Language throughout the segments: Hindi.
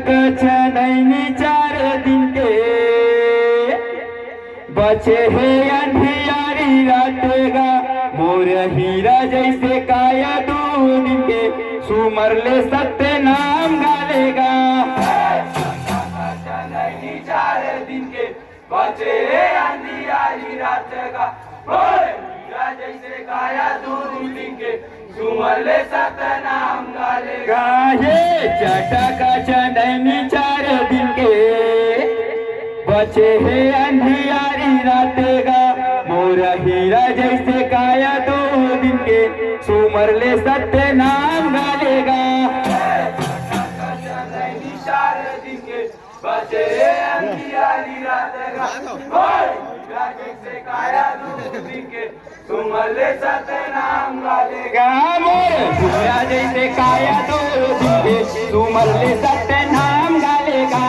चटक चनैनी 4 दिन के बचे है अंधियारी रातेगा मोर हीरा जैसे काया 2 दिन के सुमर ले सत्य नाम गालेगा। चनैनी 4 दिन के बचे है अंधियारी रातेगा मोर हीरा जैसे काया 2 दिन के सुमर ले सत्य नाम गालेगा। ये चटक चनैनी 4 दिन के बचे है अंधियारी रातेगा मोर हीरा जैसे काया 2 दिन के सुमर ले सत्य नाम गालेगा। चनैनी 4 दिन के बचे है अंधियारी रातेगा मोर हीरा जैसे काया 2 दिन के सुमर ले सत्य नाम गालेगा। मोर हीरा जैसे काया 2 दिन के सुमर ले सत्य नाम गालेगा।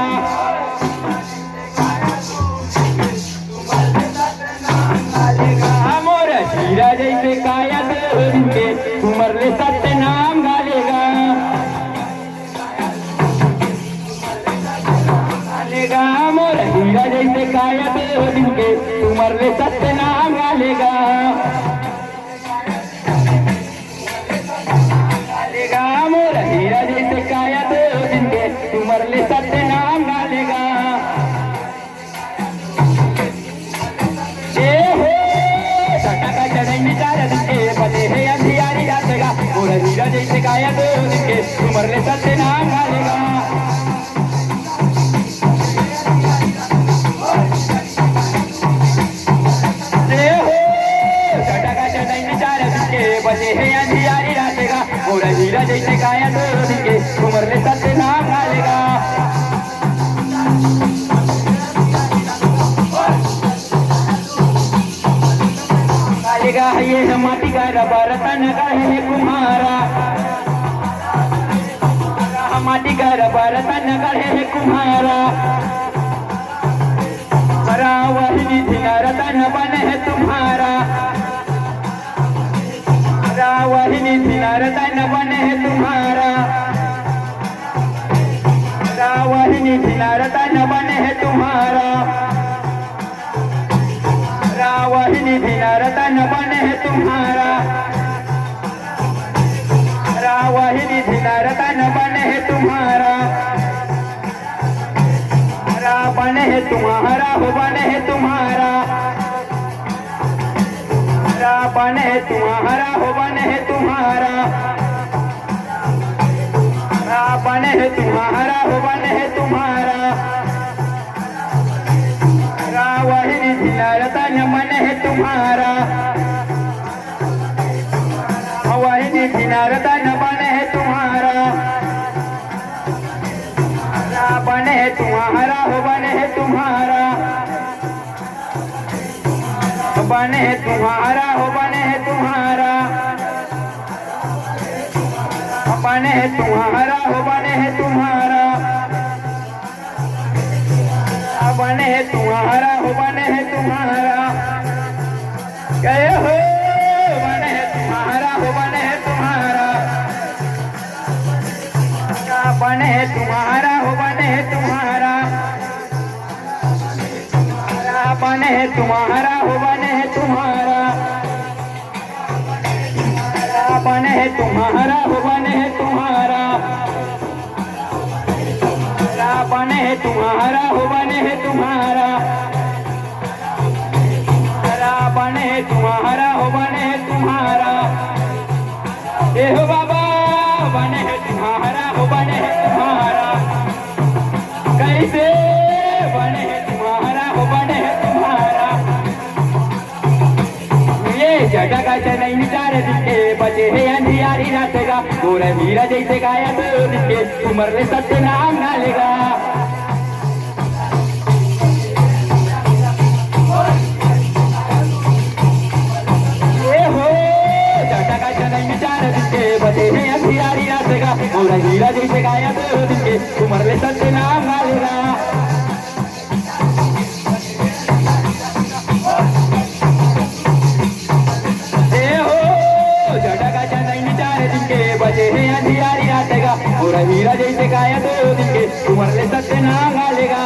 मोर हीरा जैसे काया 2 दिन के सुमर ले सत्य नाम गालेगा। मोर हीरा जैसे काया 2 दिन के सुमर ले सत्य नाम गालेगा। मोर हीरा जैसे काया 2 दिन के सुमर ले सत्य नाम गालेगा। चटक चनैनी 4 दिन के बचे है अंधियारी रातेगा मोर हीरा जैसे काया 2 दिन के सुमर ले सत्य नाम गालेगा। चटक चनैनी 4 दिन के बचे है अंधियारी रातेगा मोर हीरा जैसे काया 2 दिन के सुमर ले सत्य नाम गालेगा। ये माटी का बर्तन है कुम्हारा माटी का बर्तन है कुम्हारा वही रतन बन है तुम्हारा वही रतन बन है तुम्हारा वही रतन बन है तुम्हारा वही रतन बन है तुम्हारा वही रतन बन है तुम्हारा बन है तुम्हारा हो बन है तुम्हारा बन है तुम्हारा हो बन है तुम्हारा बन है तुम्हारा हो बन है तुम्हारा वही रतन मन है तुम्हारा वही रतन बन है तुम्हारा बन है तुम्हारा हो बन है तुम्हारा बन है तुम्हारा हो बन है तुम्हारा बन है तुम्हारा हो बन है तुम्हारा बन है तुम्हारा हो बन है तुम्हारा गए हो बन है तुम्हारा हो बन है तुम्हारा बन है तुम्हारा हो बन है तुम्हारा बन है तुम्हारा हो बन है तुम्हारा बन है तुम्हारा हो बन है तुम्हारा बन है तुम्हारा हो बन है तुम्हारा बन है तुम्हारा हो बन है तुम्हारा ए हो बाबा बन है तुम्हारा हो बन है तुम्हारा कैसे बन है तुम्हारा हो बन है तुम्हारा ये चटक चनैनी 4 दिन के बचे है अंधियारी रातेगा मोर हीरा जैसे काया 2 दिन के सुमर ले सत्य नाम गालेगा। बचे है अंधियारी रातेगा मोर हीरा जैसे काया 2 दिन के सुमर ले सत्य नाम गालेगा। हीरा जैसे काया 2 दिन के उमर ले सत्य नाम गालेगा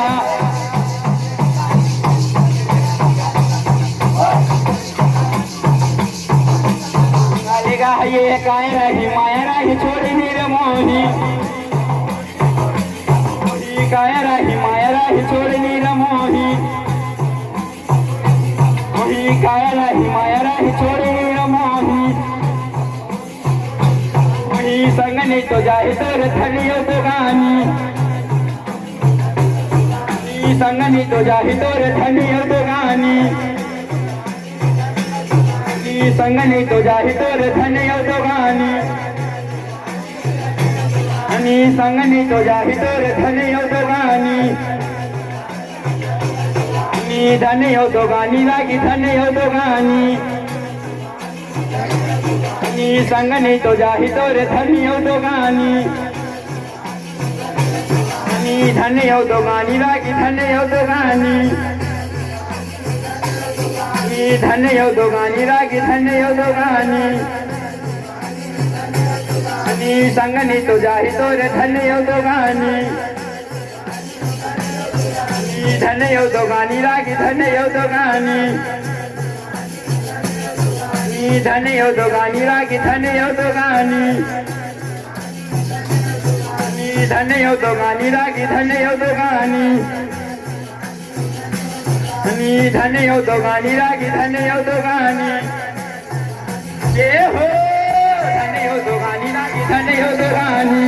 गालेगा ये काय रही माया रही छोड़ी नीर मोही काय रही माया रही छोड़ी नीर मोही काय रही माया रही छोड़ी नीर मोही संगनी तो जाहि तोर थलियो तो गानी संगनी तो जाहि तोर थलियो तो गानी संगनी तो जाहि तोर थलियो तो गानी संगनी तो जाहि तोर थलियो तो गानी धनियो तो गानी लागी धनियो तो गानी संगनी तो जाहि तोर धनियो तो गानी धनियो तो गानी लागी धनियो तो गानी धनियो तो गानी लागी धनियो तो गानी संगनी तो जाहि तोर धनियो तो गानी धनियो तो गानी लागी धनियो तो गानी धनियो तो गानी लागी धनियो तो गानी धनियो तो गानी लागी धनियो तो गानी धनियो तो गानी लागी धनियो तो गानी ये हो धनियो तो गानी लागी धनियो तो गानी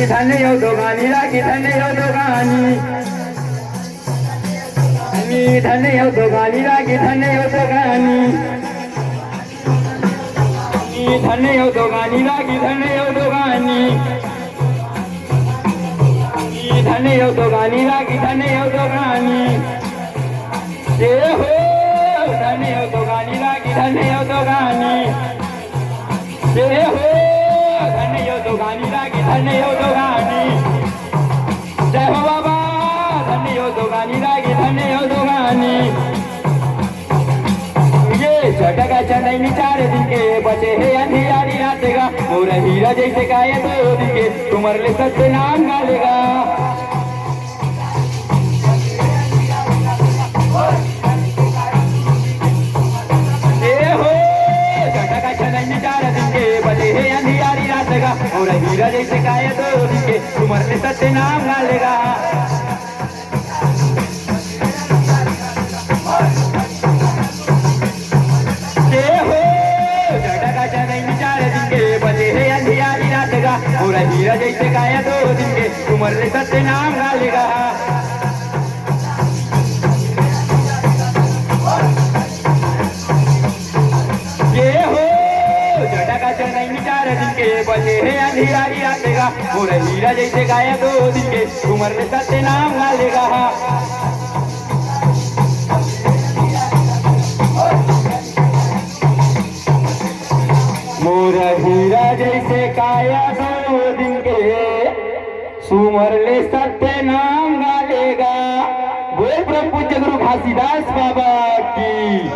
धनियो तो गानी लागी धनियो तो गानी धनियो तो गानी लागी धनियो तो गानी धनियो तो गानी लागी धनियो तो गानी धनियो तो गानी लागी धनियो तो गानी ये हो धनियो तो गानी लागी धनियो तो गानी ये हो धनियो तो गानी लागी धनियो तो गानी जय हो बाबा धनियो तो गानी लागी धनियो तो गानी ये झटका चंदनी 4 दिन के बचे है अंधियारी रात का मोर हीरा जैसे गाय 2 दिन के तुमर ले सत्य नाम गालेगा ये हो झटका चंदनी 4 दिन के बचे है अंधियारी रात का मोर हीरा जैसे गाय 2 दिन के तुमर ले सत्य नाम गालेगा पूरा हीरा जैसे गाया 2 दिन के तुमर ले सत्य नाम गालेगा ये हो झटका चंदनी 4 दिन के बचे है अंधियारी रातेगा पूरा हीरा जैसे गाया 2 दिन के तुमर ले सत्य नाम गालेगा मोर हीरा जैसे काया 2 दिन के सुमर ले सत्य नाम गालेगा बोल प्रभु पूज्य गुरु घासीदास बाबा की।